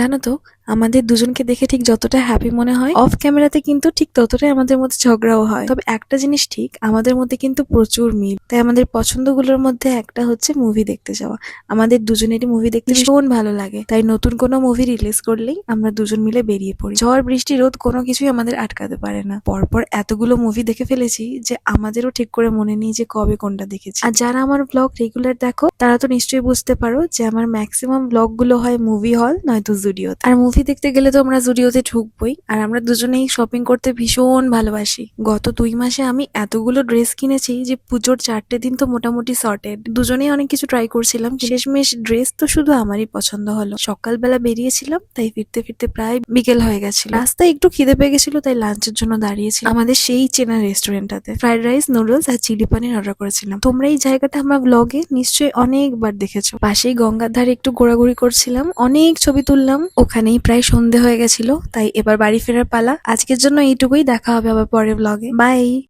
জানো তো, আমাদের দুজনকে দেখে ঠিক যতটা হ্যাপি মনে হয় অফ ক্যামেরাতে কিন্তু ঠিক ততটাই আমাদের মধ্যে ঝগড়াও হয়। তবে একটা জিনিস ঠিক, আমাদের মধ্যে কিন্তু প্রচুর মিল। তাই আমাদের পছন্দগুলোর মধ্যে একটা হচ্ছে মুভি দেখতে যাওয়া। আমাদের দুজনেরই মুভি দেখতে ভীষণ ভালো লাগে, তাই নতুন কোনো মুভি রিলিজ করলেই আমরা দুজন মিলে বেরিয়ে পড়ি। ঝড় বৃষ্টি রোদ কোনো কিছুই আমাদের আটকাতে পারে না। পরপর এতগুলো মুভি দেখে ফেলেছি যে আমাদেরও ঠিক করে মনে নেই যে কবে কোনটা দেখেছি। আর যারা আমার ব্লগ রেগুলার দেখো তারা তো নিশ্চয়ই বুঝতে পারো যে আমার ম্যাক্সিমাম ব্লগ গুলো হয় মুভি হল নয়তো জুডিওতে। আর মুভি দেখতে গেলে তো আমরা জুডিওতে ঢুকবোই। আর আমরা দুজনেই শপিং করতে ভীষণ ভালোবাসি। গত 2 মাসে আমি এতগুলো ড্রেস কিনেছি যে পুজোর 4টে দিন তো মোটামুটি সর্টেড। দুজনেই অনেক কিছু ট্রাই করছিলাম, শেষমেশ ড্রেস তো শুধু আমারই পছন্দ হলো। সকালবেলা বেরিয়েছিলাম, তাই ফিরতে ফিরতে প্রায় বিকেল হয়ে গেছিল। রাস্তায় একটু খিদে পেয়ে গেছিল, তাই লাঞ্চের জন্য দাঁড়িয়েছিলাম আমাদের সেই চেনা রেস্টুরেন্টটাতে। ফ্রাইড রাইস, নুডলস আর চিলি পানির অর্ডার করেছিলাম। তোমরা এই জায়গাটা আমার ব্লগে নিশ্চয়ই অনেকবার দেখেছো। পাশেই গঙ্গার ধারে একটু ঘোরাঘুরি করছিলাম, অনেক ছবি তুললাম। ওখানেই প্রায় সন্ধে হয়ে গেছিল, তাই এবার বাড়ি ফেরার পালা। আজকের জন্য এইটুকুই, দেখা হবে আবার পরের ব্লগে। বাই।